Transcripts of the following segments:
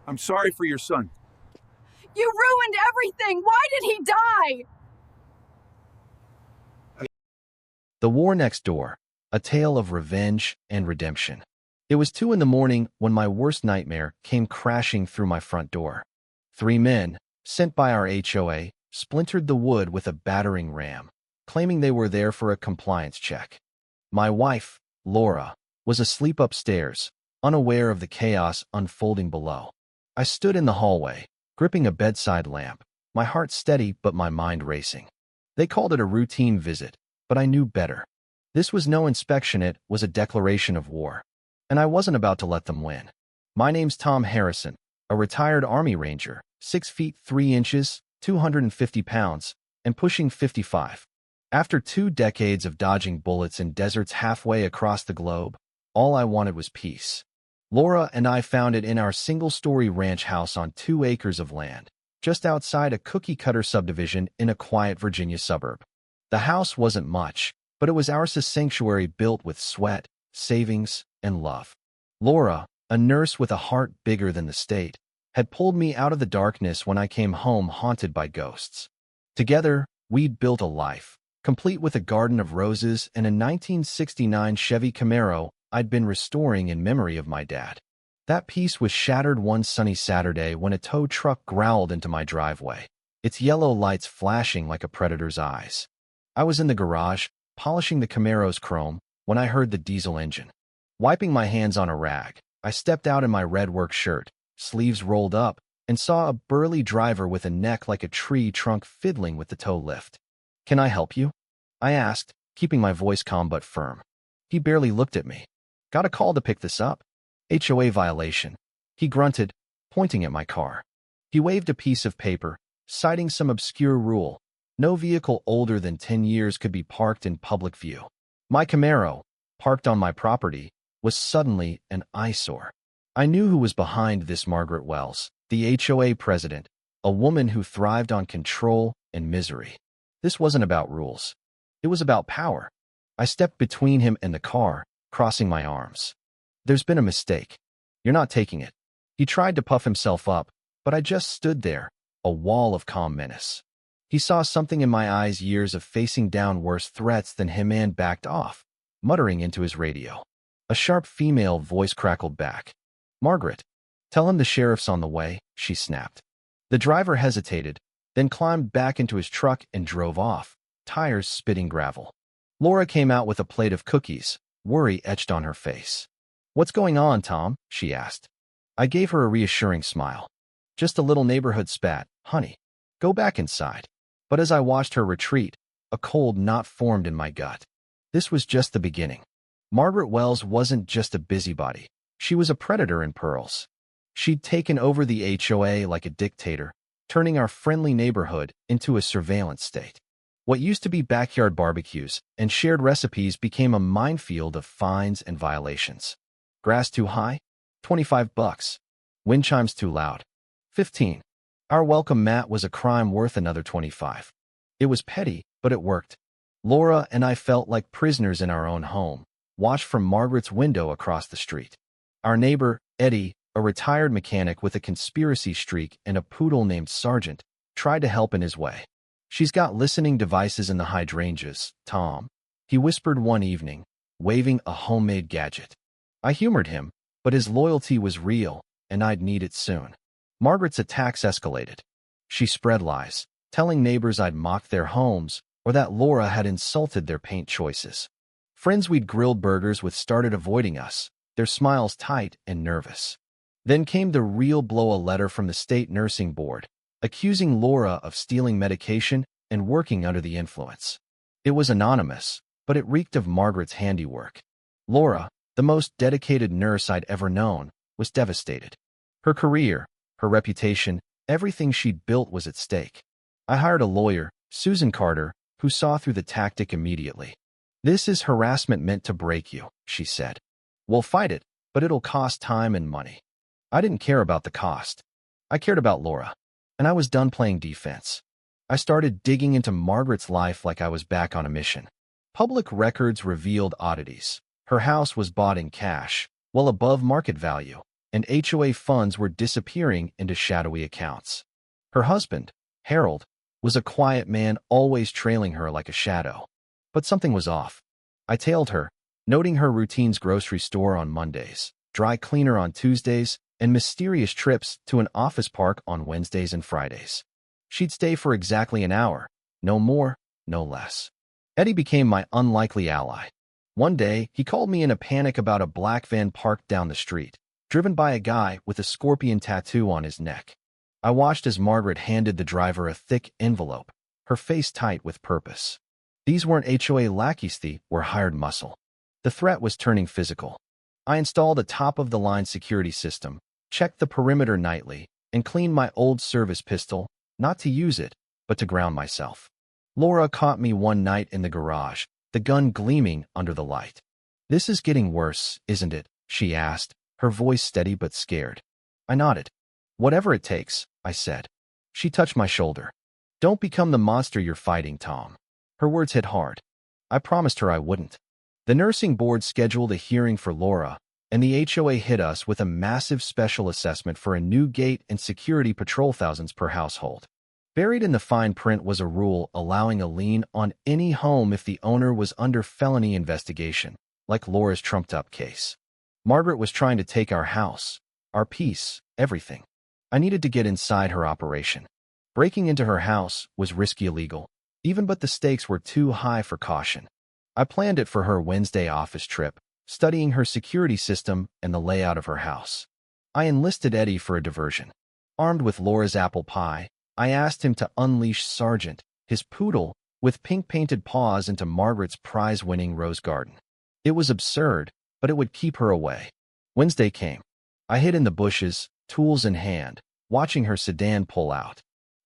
I'm sorry for your son. You ruined everything! Why did he die? The War Next Door, a tale of revenge and redemption. It was 2 in the morning when my worst nightmare came crashing through my front door. 3 men, sent by our HOA, splintered the wood with a battering ram, claiming they were there for a compliance check. My wife, Laura, was asleep upstairs, unaware of the chaos unfolding below. I stood in the hallway, gripping a bedside lamp, my heart steady but my mind racing. They called it a routine visit, but I knew better. This was no inspection, it was a declaration of war. And I wasn't about to let them win. My name's Tom Harrison, a retired Army Ranger, 6 feet 3 inches, 250 pounds, and pushing 55. After 2 decades of dodging bullets in deserts halfway across the globe, all I wanted was peace. Laura and I found it in our single-story ranch house on 2 acres of land, just outside a cookie-cutter subdivision in a quiet Virginia suburb. The house wasn't much, but it was our sanctuary built with sweat, savings, and love. Laura, a nurse with a heart bigger than the state, had pulled me out of the darkness when I came home haunted by ghosts. Together, we'd built a life, complete with a garden of roses and a 1969 Chevy Camaro I'd been restoring in memory of my dad. That peace was shattered one sunny Saturday when a tow truck growled into my driveway, its yellow lights flashing like a predator's eyes. I was in the garage, polishing the Camaro's chrome, when I heard the diesel engine. Wiping my hands on a rag, I stepped out in my red work shirt, sleeves rolled up, and saw a burly driver with a neck like a tree trunk fiddling with the tow lift. "Can I help you?" I asked, keeping my voice calm but firm. He barely looked at me. "Got a call to pick this up. HOA violation," he grunted, pointing at my car. He waved a piece of paper, citing some obscure rule. No vehicle older than 10 years could be parked in public view. My Camaro, parked on my property, was suddenly an eyesore. I knew who was behind this: Margaret Wells, the HOA president, a woman who thrived on control and misery. This wasn't about rules. It was about power. I stepped between him and the car, crossing my arms. "There's been a mistake. You're not taking it." He tried to puff himself up, but I just stood there, a wall of calm menace. He saw something in my eyes, years of facing down worse threats than him, and backed off, muttering into his radio. A sharp female voice crackled back. "Margaret, tell him the sheriff's on the way," she snapped. The driver hesitated, then climbed back into his truck and drove off, tires spitting gravel. Laura came out with a plate of cookies, worry etched on her face. "What's going on, Tom?" she asked. I gave her a reassuring smile. "Just a little neighborhood spat, honey. Go back inside." But as I watched her retreat, a cold knot formed in my gut. This was just the beginning. Margaret Wells wasn't just a busybody. She was a predator in pearls. She'd taken over the HOA like a dictator, turning our friendly neighborhood into a surveillance state. What used to be backyard barbecues and shared recipes became a minefield of fines and violations. Grass too high? $25. Wind chimes too loud? 15. Our welcome mat was a crime worth another 25. It was petty, but it worked. Laura and I felt like prisoners in our own home, watched from Margaret's window across the street. Our neighbor, Eddie, a retired mechanic with a conspiracy streak and a poodle named Sergeant, tried to help in his way. "She's got listening devices in the hydrangeas, Tom," he whispered one evening, waving a homemade gadget. I humored him, but his loyalty was real, and I'd need it soon. Margaret's attacks escalated. She spread lies, telling neighbors I'd mocked their homes or that Laura had insulted their paint choices. Friends we'd grilled burgers with started avoiding us, their smiles tight and nervous. Then came the real blow: a letter from the state nursing board, accusing Laura of stealing medication and working under the influence. It was anonymous, but it reeked of Margaret's handiwork. Laura, the most dedicated nurse I'd ever known, was devastated. Her career, her reputation, everything she'd built was at stake. I hired a lawyer, Susan Carter, who saw through the tactic immediately. "This is harassment meant to break you," she said. "We'll fight it, but it'll cost time and money." I didn't care about the cost. I cared about Laura, and I was done playing defense. I started digging into Margaret's life like I was back on a mission. Public records revealed oddities. Her house was bought in cash, well above market value, and HOA funds were disappearing into shadowy accounts. Her husband, Harold, was a quiet man always trailing her like a shadow. But something was off. I tailed her, noting her routine's grocery store on Mondays, dry cleaner on Tuesdays, and mysterious trips to an office park on Wednesdays and Fridays. She'd stay for exactly an hour, no more, no less. Eddie became my unlikely ally. One day, he called me in a panic about a black van parked down the street, driven by a guy with a scorpion tattoo on his neck. I watched as Margaret handed the driver a thick envelope, her face tight with purpose. These weren't HOA lackeys, they were hired muscle. The threat was turning physical. I installed a top-of-the-line security system, checked the perimeter nightly, and cleaned my old service pistol, not to use it, but to ground myself. Laura caught me one night in the garage, the gun gleaming under the light. "This is getting worse, isn't it?" she asked, her voice steady but scared. I nodded. "Whatever it takes," I said. She touched my shoulder. "Don't become the monster you're fighting, Tom." Her words hit hard. I promised her I wouldn't. The nursing board scheduled a hearing for Laura, and the HOA hit us with a massive special assessment for a new gate and security patrol, thousands per household. Buried in the fine print was a rule allowing a lien on any home if the owner was under felony investigation, like Laura's trumped-up case. Margaret was trying to take our house, our peace, everything. I needed to get inside her operation. Breaking into her house was risky, illegal, but the stakes were too high for caution. I planned it for her Wednesday office trip, studying her security system and the layout of her house. I enlisted Eddie for a diversion. Armed with Laura's apple pie, I asked him to unleash Sergeant, his poodle, with pink-painted paws into Margaret's prize-winning rose garden. It was absurd, but it would keep her away. Wednesday came. I hid in the bushes, tools in hand, watching her sedan pull out.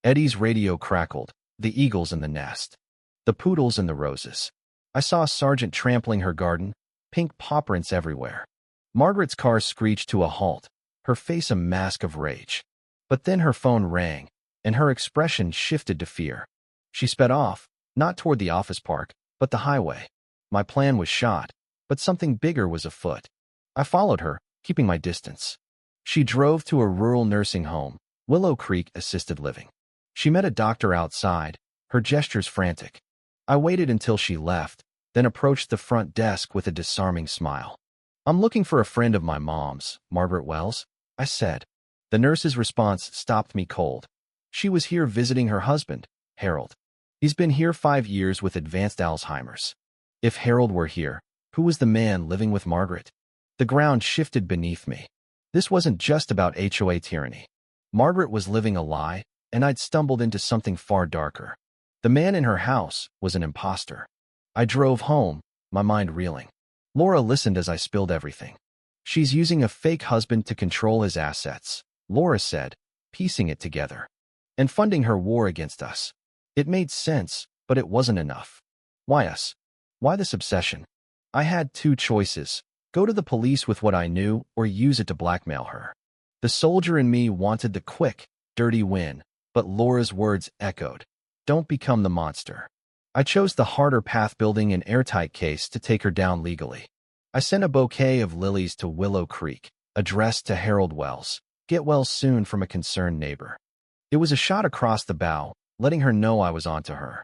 Eddie's radio crackled, the eagles in the nest, the poodles and the roses. I saw Sergeant trampling her garden, pink paw prints everywhere. Margaret's car screeched to a halt, her face a mask of rage. But then her phone rang, and her expression shifted to fear. She sped off, not toward the office park, but the highway. My plan was shot, but something bigger was afoot. I followed her, keeping my distance. She drove to a rural nursing home, Willow Creek Assisted Living. She met a doctor outside, her gestures frantic. I waited until she left, then approached the front desk with a disarming smile. "I'm looking for a friend of my mom's, Margaret Wells," I said. The nurse's response stopped me cold. She was here visiting her husband, Harold. He's been here 5 years with advanced Alzheimer's. If Harold were here, who was the man living with Margaret? The ground shifted beneath me. This wasn't just about HOA tyranny. Margaret was living a lie, and I'd stumbled into something far darker. The man in her house was an imposter. I drove home, my mind reeling. Laura listened as I spilled everything. "She's using a fake husband to control his assets," Laura said, piecing it together. "And funding her war against us." It made sense, but it wasn't enough. Why us? Why this obsession? I had 2 choices: go to the police with what I knew or use it to blackmail her. The soldier in me wanted the quick, dirty win, but Laura's words echoed. "Don't become the monster." I chose the harder path, building an airtight case to take her down legally. I sent a bouquet of lilies to Willow Creek, addressed to Harold Wells. "Get well soon," from a concerned neighbor. It was a shot across the bow, letting her know I was onto her.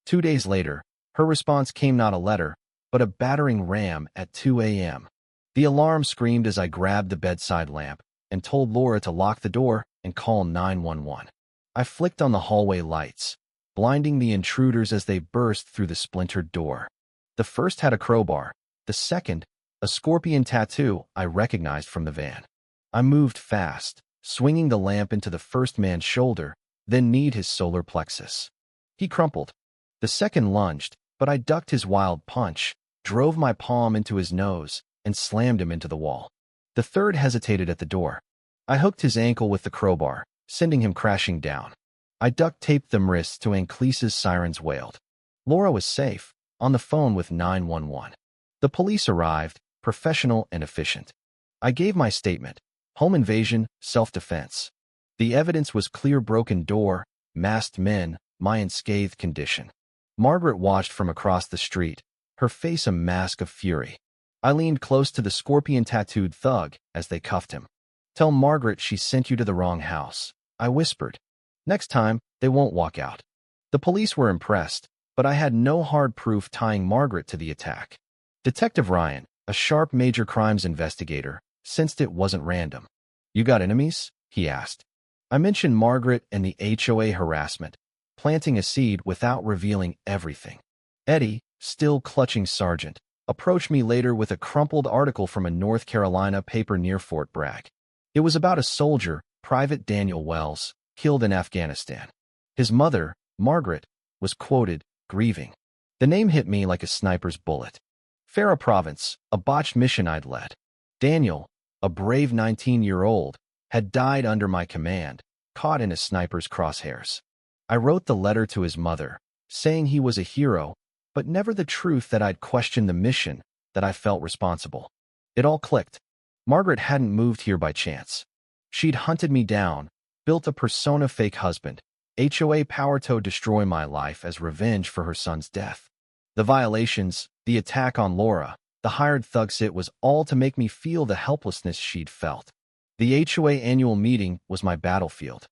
2 days later, her response came, not a letter, but a battering ram at 2 a.m. The alarm screamed as I grabbed the bedside lamp and told Laura to lock the door and call 911. I flicked on the hallway lights, blinding the intruders as they burst through the splintered door. The first had a crowbar, the second, a scorpion tattoo I recognized from the van. I moved fast, swinging the lamp into the first man's shoulder, then kneed his solar plexus. He crumpled. The second lunged, but I ducked his wild punch, drove my palm into his nose, and slammed him into the wall. The third hesitated at the door. I hooked his ankle with the crowbar, sending him crashing down. I duct-taped them wrists to Anclisa's sirens wailed. Laura was safe, on the phone with 911. The police arrived, professional and efficient. I gave my statement: home invasion, self-defense. The evidence was clear: broken door, masked men, my unscathed condition. Margaret watched from across the street, her face a mask of fury. I leaned close to the scorpion-tattooed thug as they cuffed him. Tell Margaret she sent you to the wrong house, I whispered. Next time, they won't walk out. The police were impressed, but I had no hard proof tying Margaret to the attack. Detective Ryan, a sharp major crimes investigator, sensed it wasn't random. You got enemies? He asked. I mentioned Margaret and the HOA harassment, planting a seed without revealing everything. Eddie, still clutching Sargent, approached me later with a crumpled article from a North Carolina paper near Fort Bragg. It was about a soldier, Private Daniel Wells, killed in Afghanistan. His mother, Margaret, was quoted, grieving. The name hit me like a sniper's bullet. Farah Province, a botched mission I'd led. Daniel, a brave 19-year-old, had died under my command, caught in a sniper's crosshairs. I wrote the letter to his mother, saying he was a hero, but never the truth that I'd questioned the mission, that I felt responsible. It all clicked. Margaret hadn't moved here by chance. She'd hunted me down, built a persona fake husband, HOA power to destroy my life as revenge for her son's death. The violations, the attack on Laura, the hired thug sit was all to make me feel the helplessness she'd felt. The HOA annual meeting was my battlefield.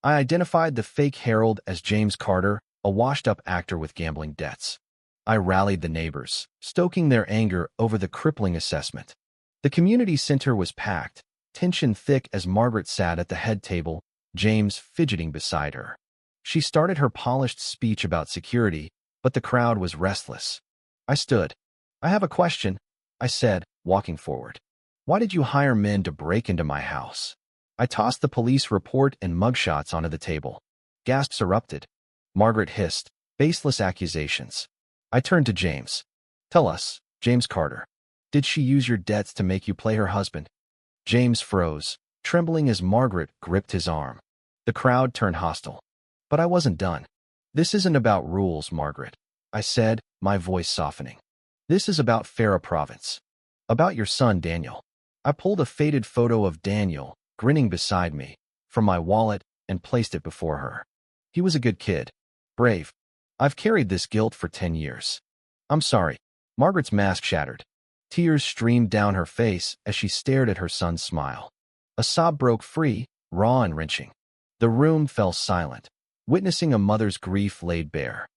I identified the fake herald as James Carter, a washed-up actor with gambling debts. I rallied the neighbors, stoking their anger over the crippling assessment. The community center was packed, tension thick as Margaret sat at the head table, James fidgeting beside her. She started her polished speech about security, but the crowd was restless. I stood. I have a question, I said, walking forward. Why did you hire men to break into my house? I tossed the police report and mugshots onto the table. Gasps erupted. Margaret hissed, baseless accusations. I turned to James. Tell us, James Carter. Did she use your debts to make you play her husband? James froze, trembling as Margaret gripped his arm. The crowd turned hostile. But I wasn't done. This isn't about rules, Margaret, I said, my voice softening. This is about Farah Province. About your son, Daniel. I pulled a faded photo of Daniel, grinning beside me, from my wallet and placed it before her. He was a good kid. Brave. I've carried this guilt for 10 years. I'm sorry. Margaret's mask shattered. Tears streamed down her face as she stared at her son's smile. A sob broke free, raw and wrenching. The room fell silent, witnessing a mother's grief laid bare.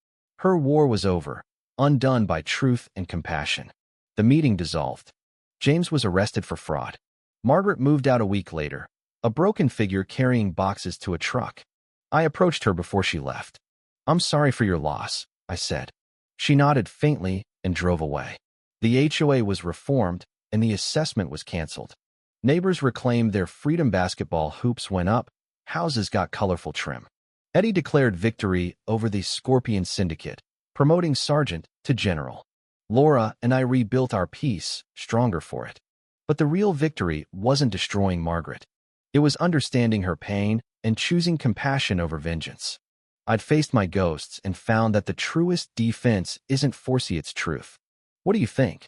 Her war was over, undone by truth and compassion. The meeting dissolved. James was arrested for fraud. Margaret moved out a week later, a broken figure carrying boxes to a truck. I approached her before she left. I'm sorry for your loss, I said. She nodded faintly and drove away. The HOA was reformed, and the assessment was canceled. Neighbors reclaimed their freedom basketball hoops went up, houses got colorful trim. Eddie declared victory over the Scorpion Syndicate, promoting sergeant to general. Laura and I rebuilt our peace, stronger for it. But the real victory wasn't destroying Margaret. It was understanding her pain and choosing compassion over vengeance. I'd faced my ghosts and found that the truest defense isn't forcing its truth. What do you think?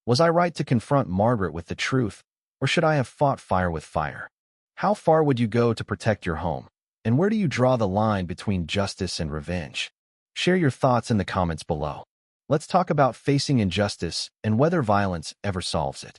Was I right to confront Margaret with the truth, or should I have fought fire with fire? How far would you go to protect your home? And where do you draw the line between justice and revenge? Share your thoughts in the comments below. Let's talk about facing injustice and whether violence ever solves it.